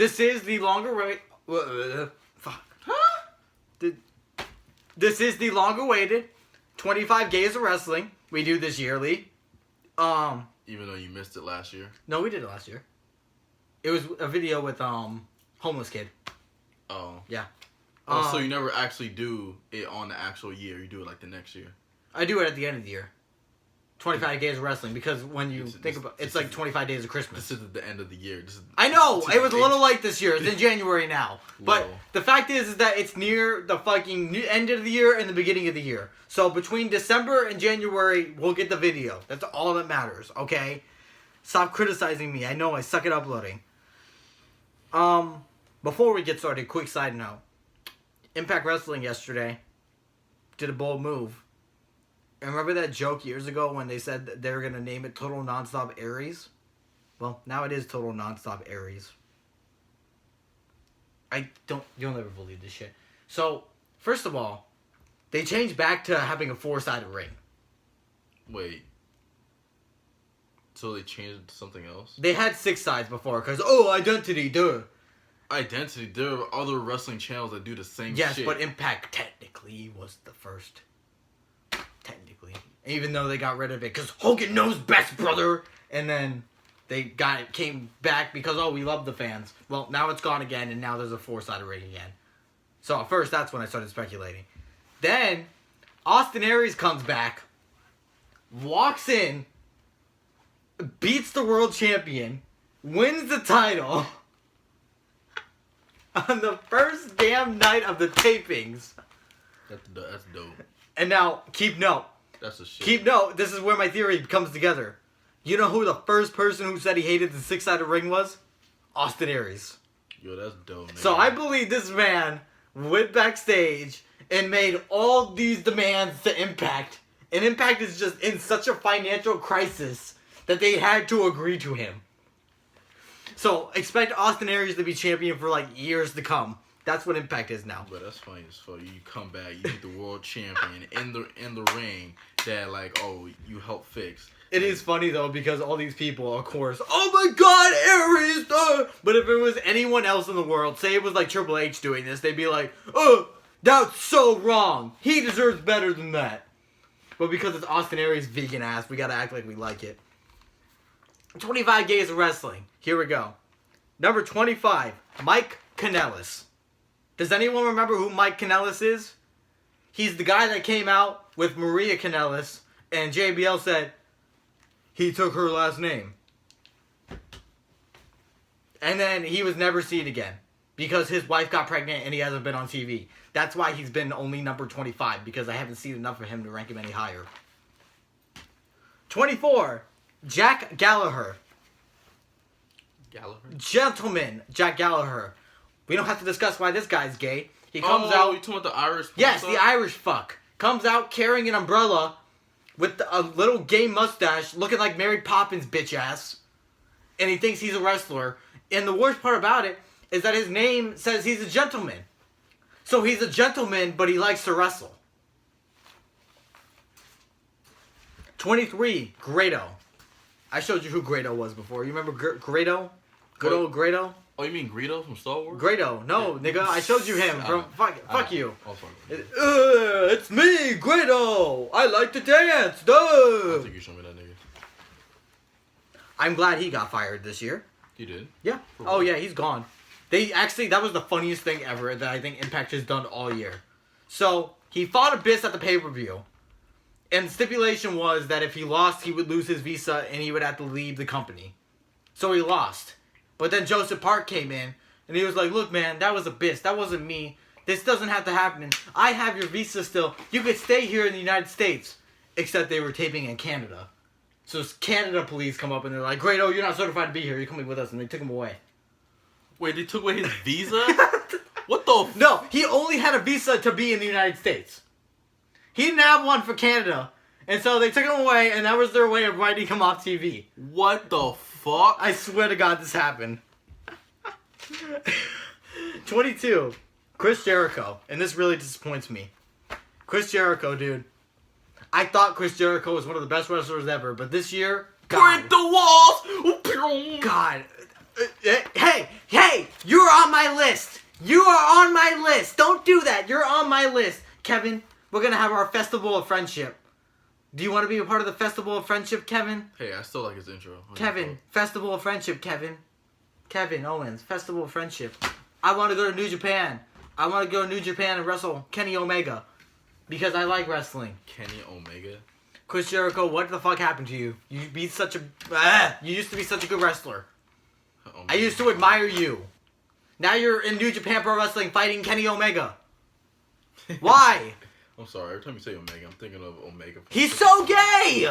This is the longer wait. Fuck. Huh? This is the longer waited 25 Gays of Wrestling. We do this yearly. Even though you missed it last year. No, we did it last year. It was a video with homeless kid. Oh. Yeah. So you never actually do it on the actual year. You do it like the next year. I do it at the end of the year. 25 Days of Wrestling, because when you think about it's like 25 Days of Christmas. This is at the end of the year. I know! It was a little late this year. It's in January now. But the fact is that it's near the fucking end of the year and the beginning of the year. So between December and January, we'll get the video. That's all that matters, okay? Stop criticizing me. I know I suck at uploading. Before we get started, quick side note. Impact Wrestling yesterday did a bold move. And remember that joke years ago when they said that they were going to name it Total Nonstop Aries? Well, now it is Total Nonstop Aries. You'll never believe this shit. So, first of all, they changed back to having a 4-sided ring. Wait. So they changed it to something else? They had 6 sides before, because, identity, duh. Identity? There are other wrestling channels that do the same shit. Yes, but Impact technically was the first. Technically. Even though they got rid of it, because Hogan knows best, brother! And then they came back because, we love the fans. Well, now it's gone again, and now there's a 4-sided ring again. So at first, that's when I started speculating. Then, Austin Aries comes back, walks in, beats the world champion, wins the title on the first damn night of the tapings. That's dope. And now, keep note. That's a shit. Keep note. This is where my theory comes together. You know who the first person who said he hated the 6-sided ring was? Austin Aries. Yo, that's dope, man. So I believe this man went backstage and made all these demands to Impact. And Impact is just in such a financial crisis that they had to agree to him. So expect Austin Aries to be champion for like years to come. That's what Impact is now. But that's funny as fuck. You come back, you beat the world champion in the ring that you help fix. It is funny though because all these people, of course, oh my God, Aries! But if it was anyone else in the world, say it was like Triple H doing this, they'd be like, oh, that's so wrong. He deserves better than that. But because it's Austin Aries' vegan ass, we gotta act like we like it. 25 Gays of Wrestling. Here we go. Number 25, Mike Kanellis. Does anyone remember who Mike Kanellis is? He's the guy that came out with Maria Kanellis, and JBL said he took her last name. And then he was never seen again because his wife got pregnant and he hasn't been on TV. That's why he's been only number 25, because I haven't seen enough of him to rank him any higher. 24, Jack Gallagher. Gentleman, Jack Gallagher. We don't have to discuss why this guy's gay. He comes out. You talking about the Irish? Yes, the Irish fuck. Comes out carrying an umbrella with a little gay mustache, looking like Mary Poppins bitch ass. And he thinks he's a wrestler. And the worst part about it is that his name says he's a gentleman. So he's a gentleman, but he likes to wrestle. 23, Grado. I showed you who Grado was before. You remember Grado? Good old Grado? Oh, you mean Greedo from Star Wars? Grado. No, nigga. I showed you him from... Fuck you. Oh, sorry. It's me, Grado. I like to dance. Duh. I think you showed me that nigga. I'm glad he got fired this year. You did? Yeah. Oh, yeah. He's gone. That was the funniest thing ever that I think Impact has done all year. So, he fought Abyss at the pay-per-view. And the stipulation was that if he lost, he would lose his visa and he would have to leave the company. So he lost. But then Joseph Park came in, and he was like, look, man, that was Abyss. That wasn't me. This doesn't have to happen. I have your visa still. You could stay here in the United States. Except they were taping in Canada. So Canada police come up, and they're like, Grado, you're not certified to be here. You're coming with us. And they took him away. Wait, they took away his visa? What the f... No, he only had a visa to be in the United States. He didn't have one for Canada. And so they took him away, and that was their way of writing him off TV. What the fuck? I swear to God this happened. 22, Chris Jericho. And this really disappoints me. Chris Jericho, dude. I thought Chris Jericho was one of the best wrestlers ever, but this year, God. Break the walls! God. Hey, you list. You are on my list. Don't do that. You're on my list. Kevin, we're going to have our Festival of Friendship. Do you want to be a part of the Festival of Friendship, Kevin? Hey, I still like his intro. Kevin, Festival of Friendship, Kevin. Kevin Owens, Festival of Friendship. I want to go to New Japan. I want to go to New Japan and wrestle Kenny Omega. Because I like wrestling. Kenny Omega? Chris Jericho, what the fuck happened to you? You used to be such a good wrestler. Omega. I used to admire you. Now you're in New Japan Pro Wrestling fighting Kenny Omega. Why? I'm sorry, every time you say Omega, I'm thinking of Omega. He's so gay!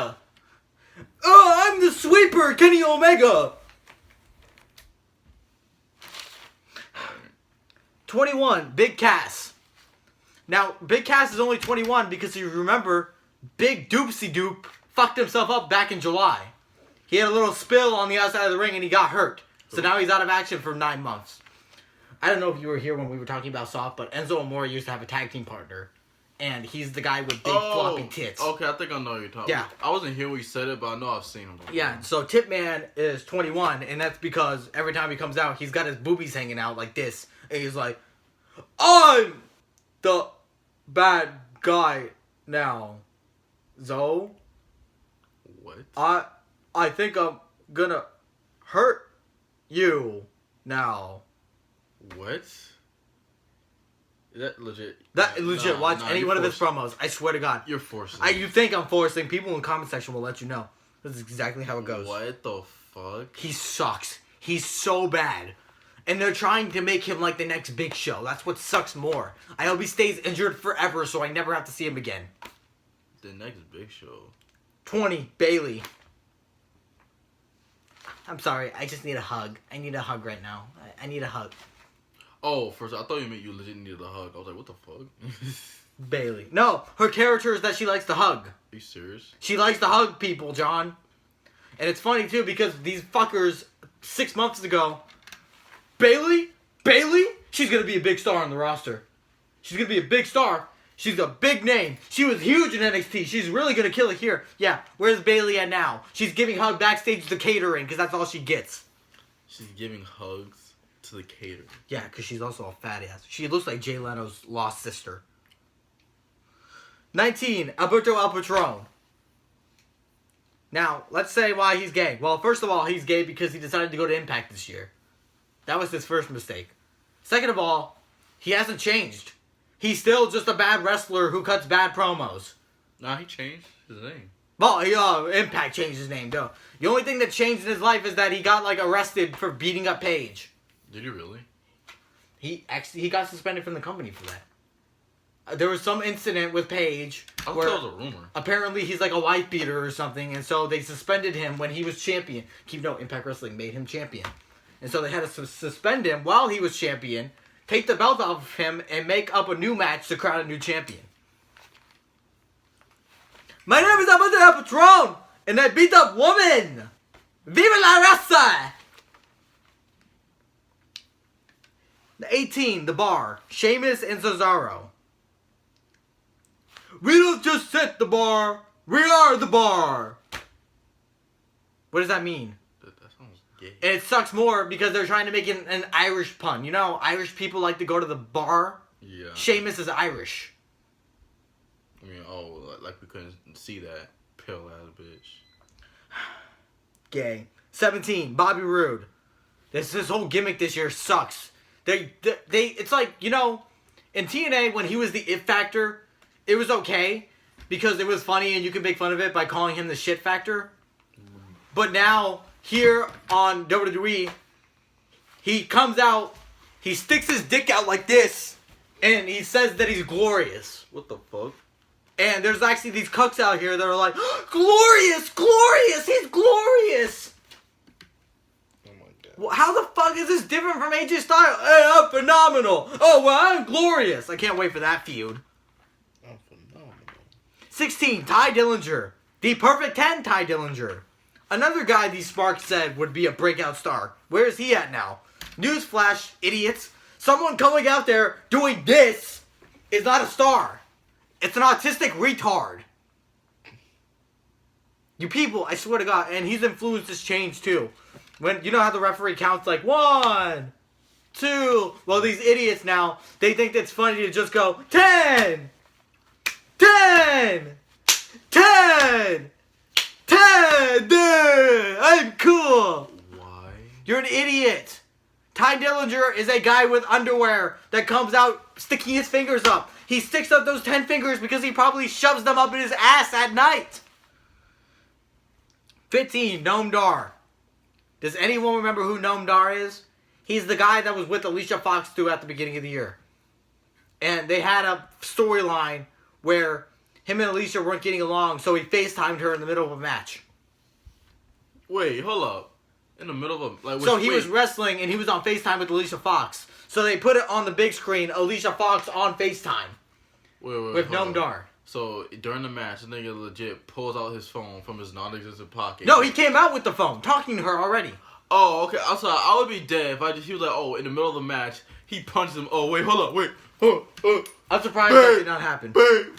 Oh, I'm the sweeper, Kenny Omega! 21, Big Cass. Now, Big Cass is only 21 because you remember, Big Doopsie Doop fucked himself up back in July. He had a little spill on the outside of the ring and he got hurt. So now he's out of action for 9 months. I don't know if you were here when we were talking about Soft, but Enzo Amore used to have a tag team partner. And he's the guy with big floppy tits. Okay, I think I know what you're talking about. I wasn't here when you said it, but I know I've seen him before. Yeah, so Tip Man is 21, and that's because every time he comes out, he's got his boobies hanging out like this. And he's like, I'm the bad guy now, Zoe. What? I think I'm gonna hurt you now. What? Is that legit? Legit. Watch any one of his promos. I swear to God. You're forcing. You think I'm forcing? People in the comment section will let you know. This is exactly how it goes. What the fuck? He sucks. He's so bad. And they're trying to make him like the next Big Show. That's what sucks more. I hope he stays injured forever so I never have to see him again. The next Big Show. 20, Bailey. I'm sorry. I just need a hug. I need a hug right now. I need a hug. Oh, first I thought you meant you legit needed a hug. I was like, what the fuck? Bailey. No, her character is that she likes to hug. Are you serious? She likes to hug people, John. And it's funny too because these fuckers 6 months ago, Bailey, she's gonna be a big star on the roster. She's gonna be a big star. She's a big name. She was huge in NXT. She's really gonna kill it here. Yeah, where's Bailey at now? She's giving hug backstage to catering because that's all she gets. She's giving hugs to the caterer. Yeah, because she's also a fat ass. She looks like Jay Leno's lost sister. 19, Alberto El Patron. Now, let's say why he's gay. Well, first of all, he's gay because he decided to go to Impact this year. That was his first mistake. Second of all, he hasn't changed. He's still just a bad wrestler who cuts bad promos. Nah, he changed his name. Well, Impact changed his name, though. The only thing that changed in his life is that he got, arrested for beating up Paige. Did he really? He got suspended from the company for that. There was some incident with Paige. I thought that was a rumor. Apparently he's like a wife beater or something, and so they suspended him when he was champion. Keep note, Impact Wrestling made him champion. And so they had to suspend him while he was champion, take the belt off of him, and make up a new match to crown a new champion. My name is Alberto El Patron, and I beat up women! Viva la raza! 18, The Bar. Sheamus and Cesaro. We don't just set the bar, we are the bar! What does that mean? That sounds gay. And it sucks more because they're trying to make it an Irish pun. You know, Irish people like to go to the bar. Yeah. Sheamus is Irish. I mean, like we couldn't see that pale ass bitch. Gay. 17, Bobby Roode. This whole gimmick this year sucks. It's like, you know, in TNA when he was the It Factor, it was okay because it was funny and you could make fun of it by calling him the Shit Factor. But now, here on WWE, he comes out, he sticks his dick out like this, and he says that he's glorious. What the fuck? And there's actually these cucks out here that are like, glorious, glorious, he's glorious. Oh my god. Well, how the fuck is this different from AJ Styles? Hey, I'm phenomenal. Oh, well, I'm glorious. I can't wait for that feud. I'm phenomenal. 16, Ty Dillinger. The Perfect 10, Ty Dillinger. Another guy these Sparks said would be a breakout star. Where is he at now? Newsflash, idiots. Someone coming out there doing this is not a star. It's an autistic retard. You people, I swear to God, and he's influenced this change too. When you know how the referee counts like 1, 2. Well, these idiots now, they think it's funny to just go 10, 10, 10, 10. I'm cool. Why? You're an idiot. Ty Dillinger is a guy with underwear that comes out sticking his fingers up. He sticks up those 10 fingers because he probably shoves them up in his ass at night. 15, Noam Dar. Does anyone remember who Noam Dar is? He's the guy that was with Alicia Fox at the beginning of the year. And they had a storyline where him and Alicia weren't getting along, so he FaceTimed her in the middle of a match. Wait, hold up. In the middle of a... So he was wrestling and he was on FaceTime with Alicia Fox. So they put it on the big screen, Alicia Fox on FaceTime. With Noam Dar. So during the match, the nigga legit pulls out his phone from his non-existent pocket. No, he came out with the phone, talking to her already. Oh, okay. I'm sorry. I would be dead if he was like, oh, in the middle of the match, he punched him. Oh, wait, hold up, wait. I'm surprised that did not happen.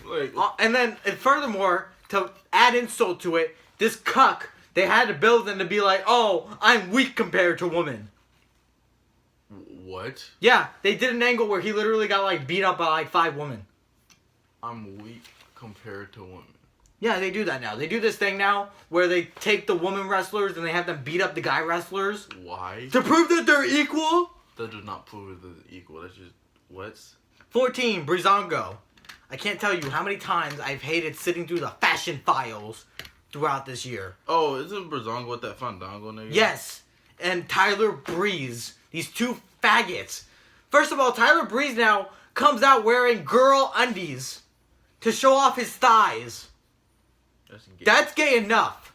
Like, and then, furthermore, to add insult to it, this cuck, they had to build him to be like, oh, I'm weak compared to women. What? Yeah, they did an angle where he literally got, like, beat up by, like, 5 women. I'm weak compared to women. Yeah, they do that now. They do this thing now where they take the woman wrestlers and they have them beat up the guy wrestlers. Why? To prove that they're equal? That does not prove that they're equal. That's just... What? 14, Breezango. I can't tell you how many times I've hated sitting through the fashion files throughout this year. Oh, isn't Breezango with that Fandango nigga? Yes. And Tyler Breeze. These two faggots. First of all, Tyler Breeze now comes out wearing girl undies to show off his thighs. That's gay enough.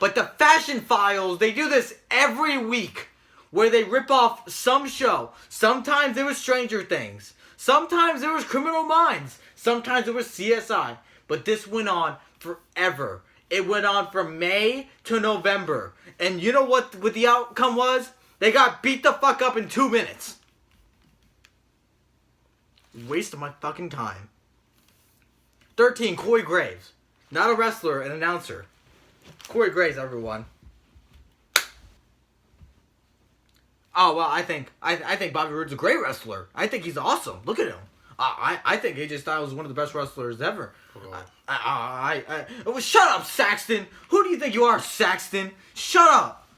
But the fashion files, they do this every week where they rip off some show. Sometimes it was Stranger Things. Sometimes it was Criminal Minds. Sometimes it was CSI. But this went on forever. It went on from May to November. And you know what the outcome was? They got beat the fuck up in 2 minutes. Waste of my fucking time. 13, Corey Graves. Not a wrestler, an announcer. Corey Graves, everyone. Oh, well, I think Bobby Roode's a great wrestler. I think he's awesome. Look at him. I think AJ Styles is one of the best wrestlers ever. Shut up, Saxton. Who do you think you are, Saxton? Shut up.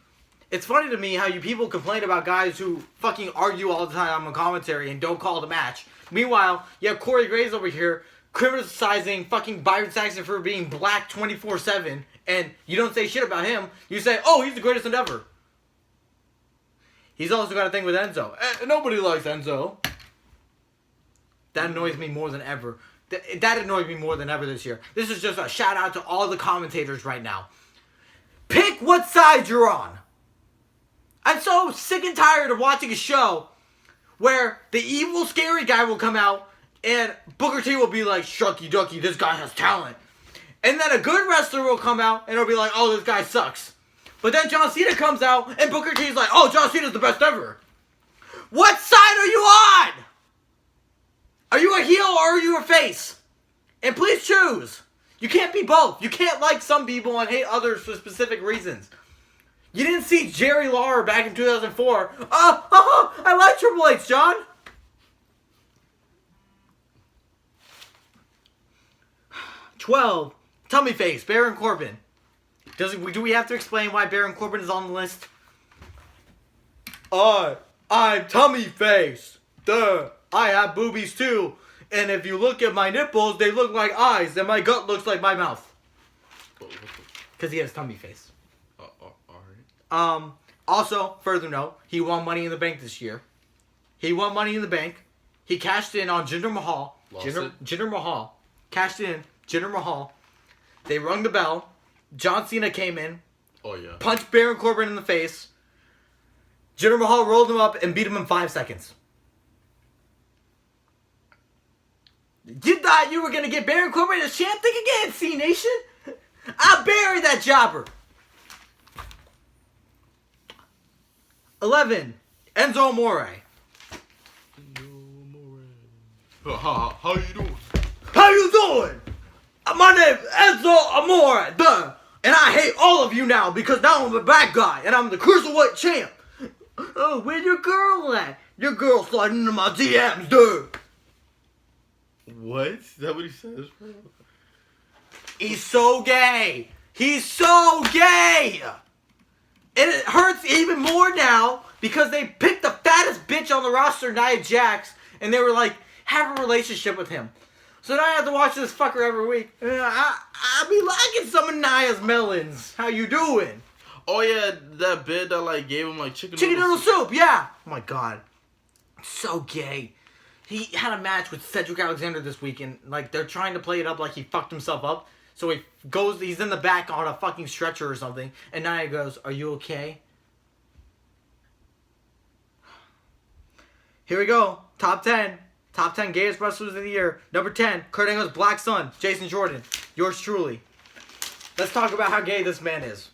It's funny to me how you people complain about guys who fucking argue all the time on commentary and don't call the match. Meanwhile, you have Corey Graves over here criticizing fucking Byron Saxton for being black 24/7, and you don't say shit about him. You say, oh, he's the greatest one ever. He's also got a thing with Enzo. Nobody likes Enzo. That annoys me more than ever. That annoys me more than ever this year. This is just a shout out to all the commentators right now. Pick what side you're on. I'm so sick and tired of watching a show where the evil scary guy will come out and Booker T will be like, shucky ducky, this guy has talent. And then a good wrestler will come out and it'll be like, oh, this guy sucks. But then John Cena comes out and Booker T's like, oh, John Cena's the best ever. What side are you on? Are you a heel or are you a face? And please choose. You can't be both. You can't like some people and hate others for specific reasons. You didn't see Jerry Lawler back in 2004. I like Triple H, John. "12. Tummy Face, Baron Corbin. Do we have to explain why Baron Corbin is on the list? I'm Tummy Face. Duh. I have boobies too. And if you look at my nipples, they look like eyes, and my gut looks like my mouth. Because he has tummy face. Alright. Also, further note, he won Money in the Bank this year. He won Money in the Bank. He cashed in on Jinder Mahal. Jinder Mahal. Cashed in. Jinder Mahal. They rung the bell. John Cena came in. Oh, yeah. Punched Baron Corbin in the face. Jinder Mahal rolled him up and beat him in 5 seconds. You thought you were going to get Baron Corbin as champ? Think again, C-Nation. I'll bury that jobber. 11. Enzo Amore. How you doing? How you doing? My name is Enzo Amore. Duh. And I hate all of you now because now I'm a bad guy and I'm the Cruiserweight champ. Oh, where's your girl at? Your girl sliding into my DMs, dude. What? Is that what he says, bro? He's so gay. He's so gay. And it hurts even more now because they picked the fattest bitch on the roster, Nia Jax, and they were like, have a relationship with him. So now I have to watch this fucker every week. I be liking some of Nia's melons. How you doing? Oh yeah, that bit that like gave him like chicken Noodle soup, yeah. Oh my god. So gay. He had a match with Cedric Alexander this week, and like they're trying to play it up like he fucked himself up. So he's in the back on a fucking stretcher or something, and Nia goes, "Are you okay?" Here we go. Top 10. Top 10 gayest wrestlers of the year. Number 10, Kurt Angle's Black Son, Jason Jordan. Yours truly. Let's talk about how gay this man is.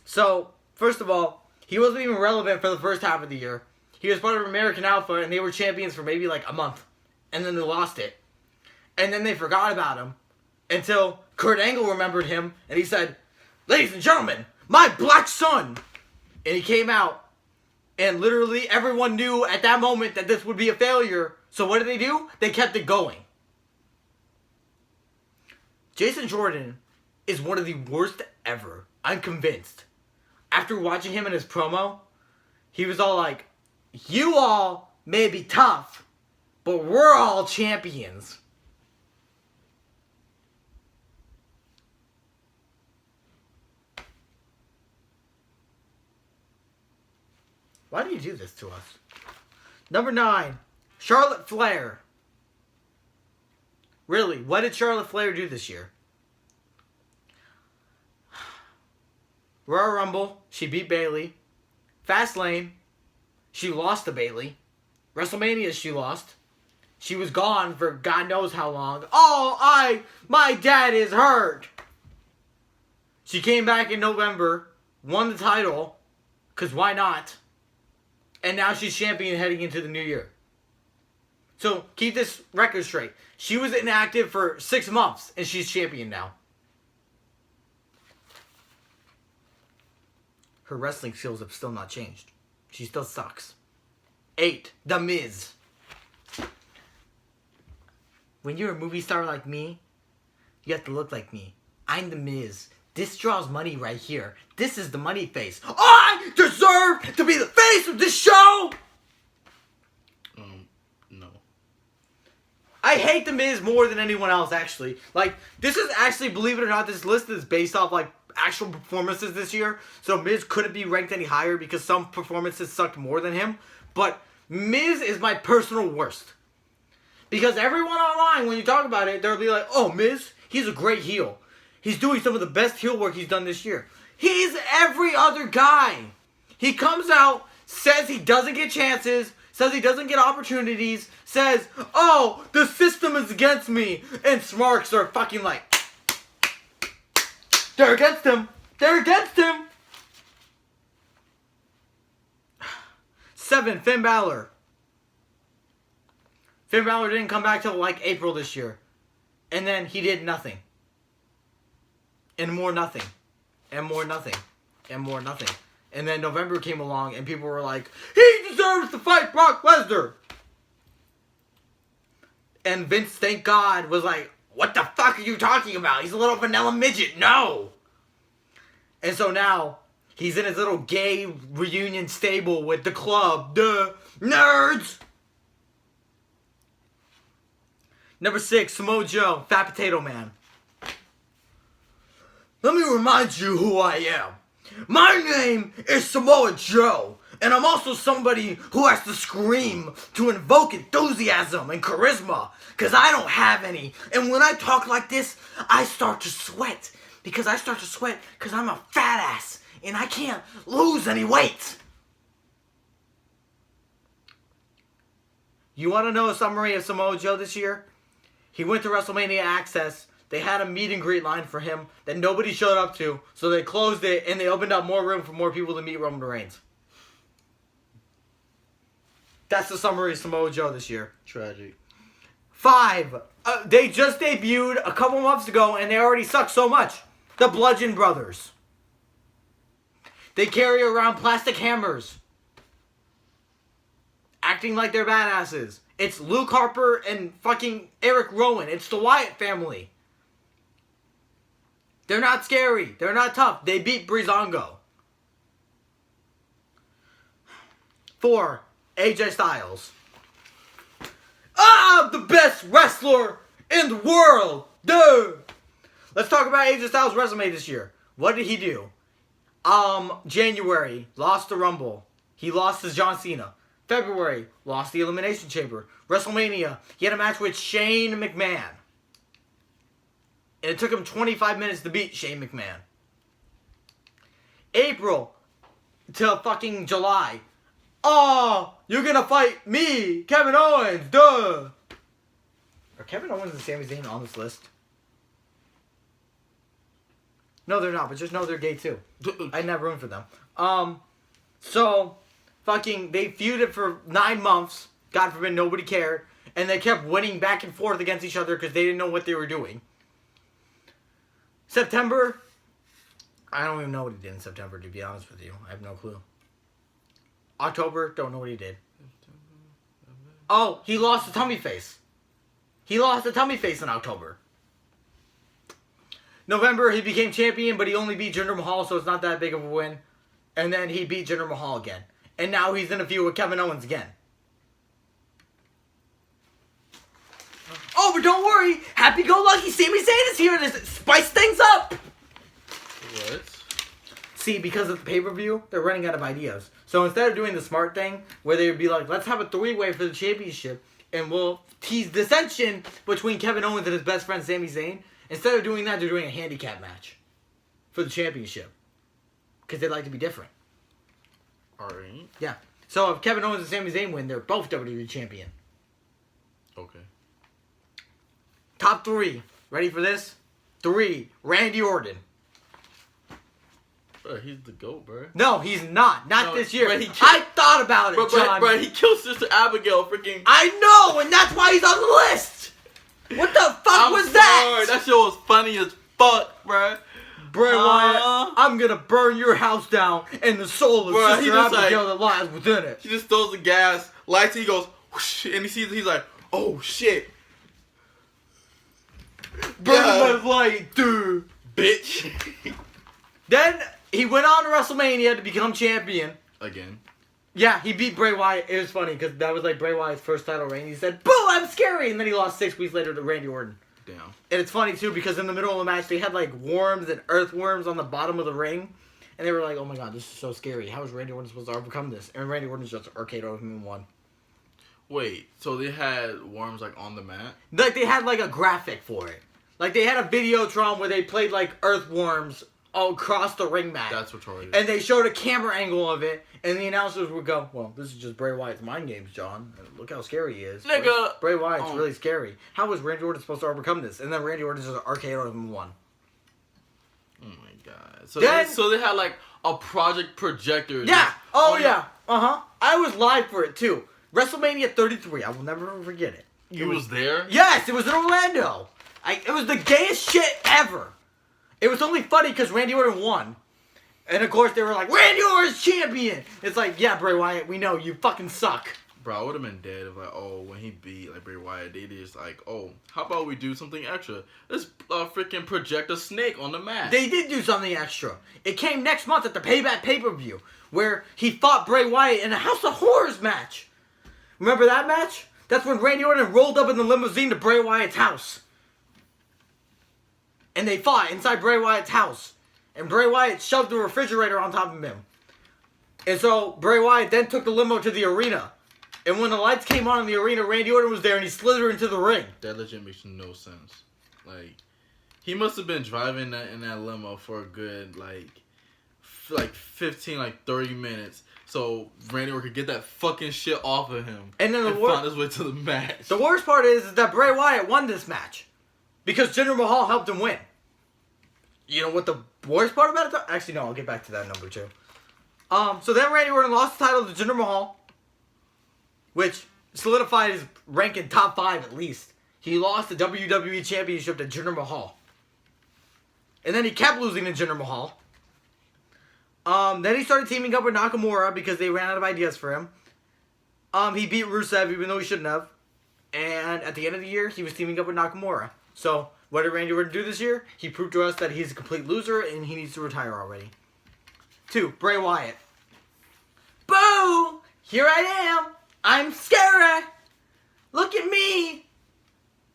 So, first of all, he wasn't even relevant for the first half of the year. He was part of American Alpha, and they were champions for maybe like a month. And then they lost it. And then they forgot about him until Kurt Angle remembered him, and he said, "Ladies and gentlemen, my Black Son." And he came out, and literally everyone knew at that moment that this would be a failure. So what did they do? They kept it going. Jason Jordan is one of the worst ever. I'm convinced. After watching him in his promo, he was all like, "You all may be tough, but we're all champions." Why do you do this to us? Number 9, Charlotte Flair. Really, what did Charlotte Flair do this year? Royal Rumble, she beat Bayley. Fastlane, she lost to Bayley. WrestleMania, she lost. She was gone for God knows how long. Oh, my dad is hurt. She came back in November, won the title, because why not? And now she's champion heading into the new year. So keep this record straight. She was inactive for 6 months, and she's champion now. Her wrestling skills have still not changed. She still sucks. 8, The Miz. When you're a movie star like me, you have to look like me. I'm The Miz. This draws money right here. This is the money face. I deserve to be the face of this show! No. I hate The Miz more than anyone else, actually. Like, this is actually, believe it or not, this list is based off, like, actual performances this year. So Miz couldn't be ranked any higher because some performances sucked more than him. But Miz is my personal worst. Because everyone online, when you talk about it, they'll be like, "Oh, Miz, he's a great heel. He's doing some of the best heel work he's done this year." He's every other guy. He comes out, says he doesn't get chances, says he doesn't get opportunities, says, "Oh, the system is against me," and smarks are fucking like, they're against him. They're against him. 7, Finn Balor. Finn Balor didn't come back till like April this year. And then he did nothing. And more nothing. And more nothing. And more nothing. And then November came along and people were like, "He deserves to fight Brock Lesnar." And Vince, thank God, was like, "What the fuck are you talking about? He's a little vanilla midget. No." And so now, he's in his little gay reunion stable with the club. Duh. Nerds! Number 6, Samoa Joe, Fat Potato Man. Let me remind you who I am. My name is Samoa Joe, and I'm also somebody who has to scream to invoke enthusiasm and charisma, because I don't have any. And when I talk like this, I start to sweat, because I'm a fat ass, and I can't lose any weight. You want to know a summary of Samoa Joe this year? He went to WrestleMania Access. They had a meet and greet line for him that nobody showed up to. So they closed it and they opened up more room for more people to meet Roman Reigns. That's the summary of Samoa Joe this year. Tragic. 5. They just debuted a couple months ago and they already suck so much. The Bludgeon Brothers. They carry around plastic hammers. acting like they're badasses. It's Luke Harper and fucking Eric Rowan. It's the Wyatt family. They're not scary. They're not tough. They beat Breezango. 4, AJ Styles. The best wrestler in the world. Dude. Let's talk about AJ Styles' resume this year. What did he do? January, lost the Rumble. He lost to John Cena. February, lost the Elimination Chamber. WrestleMania, he had a match with Shane McMahon. And it took him 25 minutes to beat Shane McMahon. April to fucking July. Oh, you're gonna fight me, Kevin Owens, duh. Are Kevin Owens and Sami Zayn on this list? No, they're not, but just know they're gay too. I didn't have room for them. So, fucking, they feuded for 9 months. God forbid, nobody cared. And they kept winning back and forth against each other because they didn't know what they were doing. September, I don't even know what he did in September, to be honest with you. I have no clue. October, don't know what he did. Oh, he lost to Tummy Face. He lost to Tummy Face in October. November, he became champion, but he only beat Jinder Mahal, so it's not that big of a win. And then he beat Jinder Mahal again. And now he's in a feud with Kevin Owens again. Oh, but don't worry. Happy-go-lucky Sami Zayn is here to spice things up. What? See, because of the pay-per-view, they're running out of ideas. So instead of doing the smart thing, where they would be like, let's have a 3-way for the championship, and we'll tease dissension between Kevin Owens and his best friend Sami Zayn, instead of doing that, they're doing a handicap match for the championship. Because they like to be different. Alright. Yeah. So if Kevin Owens and Sami Zayn win, they're both WWE champion. Okay. Top 3. Ready for this? 3. Randy Orton. Bro, he's the GOAT, bro. No, he's not. Not this year. Bro, I thought about it, John. Bro, he killed Sister Abigail freaking... I know, and that's why he's on the list. What the fuck was that? That shit was funny as fuck, bro. Bray Wyatt, I'm gonna burn your house down and the soul of Bruh, Sister Abigail that lies within it. He just throws the gas, lights it, he goes, whoosh, and he's like, oh shit. Burn my light, dude. Bitch. Then he went on to WrestleMania to become champion. Again. Yeah, he beat Bray Wyatt. It was funny because that was like Bray Wyatt's first title reign. He said, "Boo, I'm scary," and then he lost 6 weeks later to Randy Orton. Damn. And it's funny too because in the middle of the match they had like worms and earthworms on the bottom of the ring, and they were like, "Oh my god, this is so scary. How is Randy Orton supposed to overcome this?" And Randy Orton's just arcade over him and won. Wait, so they had worms like on the mat? Like they had like a graphic for it. Like they had a Videotron where they played like earthworms all across the ring mat. That's retarded. And they showed a camera angle of it, and the announcers would go, "Well, this is just Bray Wyatt's mind games, John. Look how scary he is. Nigga. Bray Wyatt's really scary. How was Randy Orton supposed to overcome this?" And then Randy Orton just arcade over him and won. Oh my god. So Then, so they had like a project projector. Yeah. just Oh on yeah. I was live for it too. WrestleMania 33. I will never forget it. You was there? Yes, it was in Orlando. It was the gayest shit ever. It was only funny because Randy Orton won. And of course they were like, "Randy Orton's champion!" It's like, yeah, Bray Wyatt, we know, you fucking suck. Bro, I would have been dead if like, oh, when he beat like Bray Wyatt, they just like, oh, how about we do something extra? Let's freaking project a snake on the mat. They did do something extra. It came next month at the Payback pay-per-view, where he fought Bray Wyatt in a House of Horrors match. Remember that match? That's when Randy Orton rolled up in the limousine to Bray Wyatt's house. And they fought inside Bray Wyatt's house. And Bray Wyatt shoved the refrigerator on top of him. And so Bray Wyatt then took the limo to the arena. And when the lights came on in the arena, Randy Orton was there and he slithered into the ring. That legit makes no sense. Like, he must have been driving in that limo for a good, like 15, 30 minutes. So Randy Orton could get that fucking shit off of him. And then find his way to the match. The worst part is that Bray Wyatt won this match. Because Jinder Mahal helped him win. You know what the worst part about it? Actually, no, I'll get back to that number 2. So then Randy Orton lost the title to Jinder Mahal, which solidified his rank in top 5 at least. He lost the WWE Championship to Jinder Mahal. And then he kept losing to Jinder Mahal. Then he started teaming up with Nakamura because they ran out of ideas for him. He beat Rusev even though he shouldn't have. And at the end of the year, he was teaming up with Nakamura. So, what did Randy Orton do this year? He proved to us that he's a complete loser and he needs to retire already. 2, Bray Wyatt. Boo! Here I am. I'm Scara. Look at me.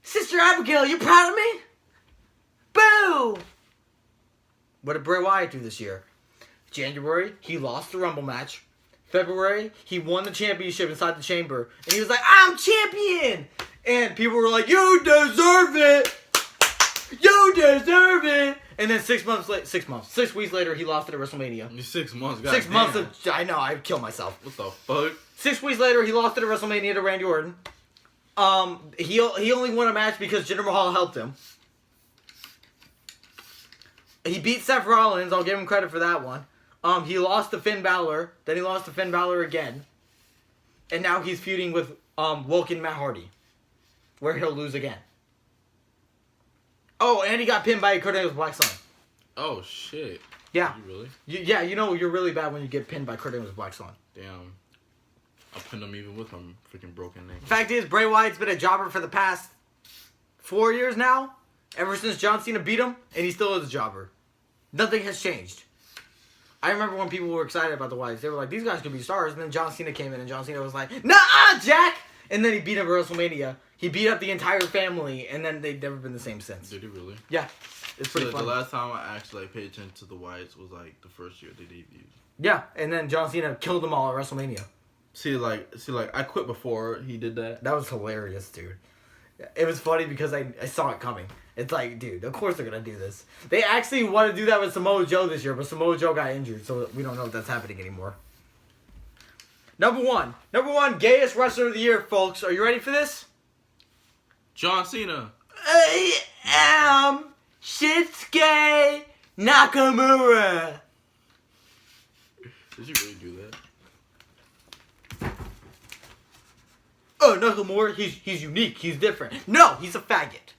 Sister Abigail, you proud of me? Boo! What did Bray Wyatt do this year? January, he lost the Rumble match. February, he won the championship inside the chamber. And he was like, I'm champion! And people were like, you deserve it! You deserve it! And then 6 weeks later, he lost it at WrestleMania. 6 months, God 6 months of, I know, I'd kill myself. What the fuck? 6 weeks later, he lost it at WrestleMania to Randy Orton. He only won a match because Jinder Mahal helped him. He beat Seth Rollins, I'll give him credit for that one. He lost to Finn Balor, then he lost to Finn Balor again. And now he's feuding with Woken Matt Hardy, where he'll lose again. Oh, and he got pinned by Kurt Angle's Black Sun. Oh, shit. Yeah. You really? Yeah, you know you're really bad when you get pinned by Kurt Angle's Black Sun. Damn. I pinned him even with my freaking broken name. Fact is, Bray Wyatt's been a jobber for the past 4 years now. Ever since John Cena beat him, and he still is a jobber. Nothing has changed. I remember when people were excited about the Wyatts. They were like, these guys could be stars. And then John Cena came in, and John Cena was like, nah, Jack! And then he beat him at WrestleMania. He beat up the entire family, and then they've never been the same since. Did he really? Yeah. It's pretty fun. The last time I actually paid attention to the Wyatts was like the first year they debuted. Yeah, and then John Cena killed them all at WrestleMania. See, I quit before he did that. That was hilarious, dude. It was funny because I saw it coming. It's like, dude, of course they're going to do this. They actually want to do that with Samoa Joe this year, but Samoa Joe got injured, so we don't know if that's happening anymore. Number one, gayest wrestler of the year, folks. Are you ready for this? John Cena. I am Shinsuke Nakamura. Did you really do that? Oh, Nakamura, he's unique, he's different. No, he's a faggot.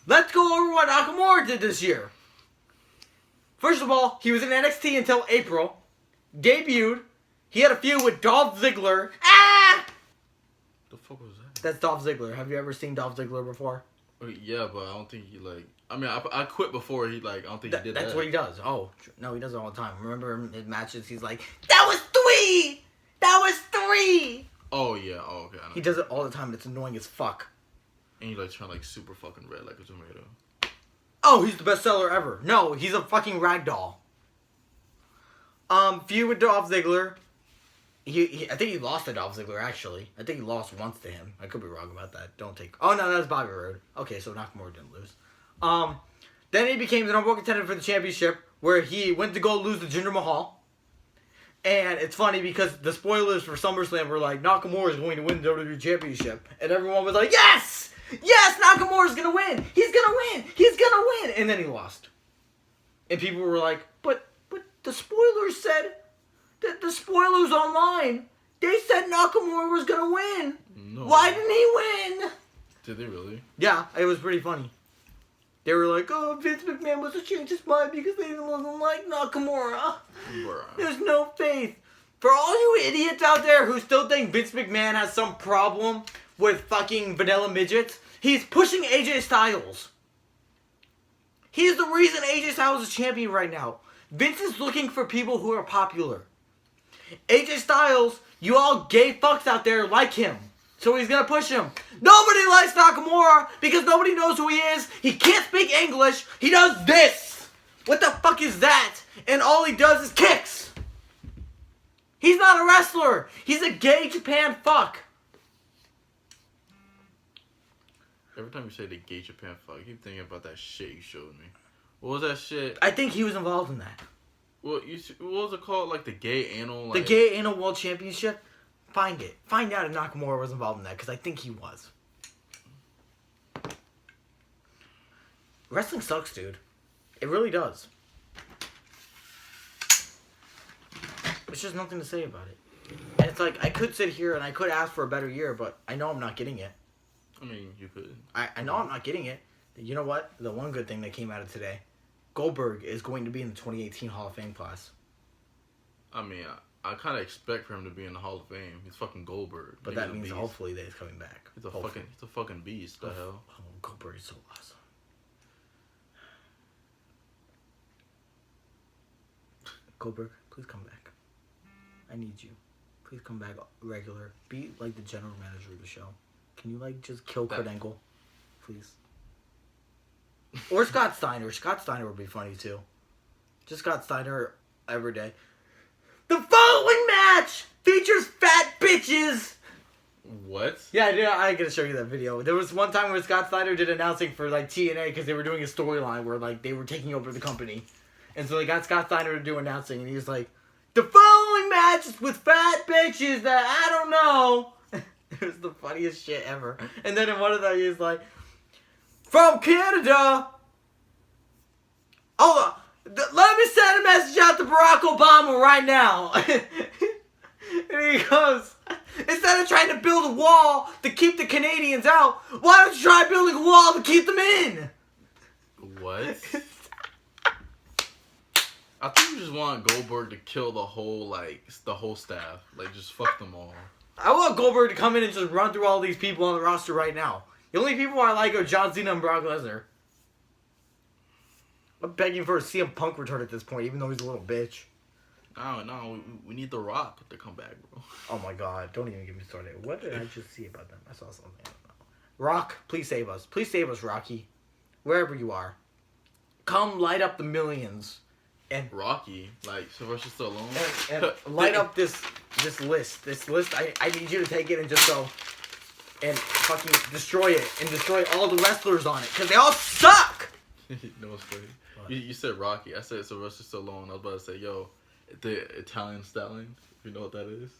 Let's go over what Nakamura did this year. First of all, he was in NXT until April. Debuted. He had a feud with Dolph Ziggler. Ah! The fuck was that? That's Dolph Ziggler. Have you ever seen Dolph Ziggler before? Yeah, but I don't think he I quit before he I don't think he did that. That's what he does. Oh, no, he does it all the time. Remember in matches, he's like, that was 3! That was 3! Oh, yeah. Oh, okay. He does it all the time. It's annoying as fuck. And he turn super fucking red like a tomato. Oh, he's the best seller ever. No, he's a fucking ragdoll. Feud with Dolph Ziggler. I think he lost to Dolph Ziggler, actually. I think he lost once to him. I could be wrong about that. Oh, no, that's Bobby Roode. Okay, so Nakamura didn't lose. Then he became the number one contender for the championship, where he went to go lose to Jinder Mahal. And it's funny because the spoilers for SummerSlam were like, Nakamura is going to win the WWE Championship. And everyone was like, yes! Yes, Nakamura's going to win! He's going to win! He's going to win! And then he lost. And people were like, but the spoilers said, that the spoilers online, they said Nakamura was going to win. No. Why didn't he win? Did they really? Yeah, it was pretty funny. They were like, oh, Vince McMahon must have changed his mind because they didn't like Nakamura. Bruh. There's no faith. For all you idiots out there who still think Vince McMahon has some problem with fucking vanilla midgets, he's pushing AJ Styles. He's the reason AJ Styles is champion right now. Vince is looking for people who are popular. AJ Styles, you all gay fucks out there like him. So he's gonna push him. Nobody likes Nakamura because nobody knows who he is. He can't speak English. He does this. What the fuck is that? And all he does is kicks. He's not a wrestler. He's a gay Japan fuck. Every time you say the gay Japan fuck, I keep thinking about that shit you showed me. What was that shit? I think he was involved in that. What was it called? Like the gay anal? The gay anal world championship? Find it. Find out if Nakamura was involved in that, because I think he was. Wrestling sucks, dude. It really does. There's just nothing to say about it. And it's like, I could sit here and I could ask for a better year, but I know I'm not getting it. I mean, you could. I know I'm not getting it. You know what? The one good thing that came out of today, Goldberg is going to be in the 2018 Hall of Fame class. I mean, I kind of expect for him to be in the Hall of Fame. He's fucking Goldberg. But that means hopefully that he's coming back. He's a fucking beast. The hell. Oh, Goldberg is so awesome. Goldberg, please come back. I need you. Please come back regular. Be like the general manager of the show. Can you like just kill Kurt Angle, please? Or Scott Steiner. Scott Steiner would be funny too. Just Scott Steiner every day. The following match features fat bitches. What? Yeah, I gotta show you that video. There was one time where Scott Steiner did announcing for like TNA because they were doing a storyline where like they were taking over the company, and so they got Scott Steiner to do announcing, and he was like, "The following match is with fat bitches that I don't know." It was the funniest shit ever. And then in one of them, he was like, "From Canada, hold on. Let me send a message out to Barack Obama right now." And he goes, "Instead of trying to build a wall to keep the Canadians out, why don't you try building a wall to keep them in?" What? I think you just want Goldberg to kill the whole staff. Like, just fuck them all. I want Goldberg to come in and just run through all these people on the roster right now. The only people I like are John Cena and Brock Lesnar. I'm begging for a CM Punk return at this point, even though he's a little bitch. No, we need The Rock to come back, bro. Oh my god, don't even get me started. What did I just see about them? I saw something. I don't know. Rock, please save us. Please save us, Rocky. Wherever you are. Come light up the millions. And Rocky, like Sylvester Stallone. And light up this list. This list, I need you to take it and just go and fucking destroy it. And destroy all the wrestlers on it. Because they all suck! No, it's funny. You said Rocky. I said Sylvester Stallone. I was about to say, yo, the Italian Stallion. You know what that is?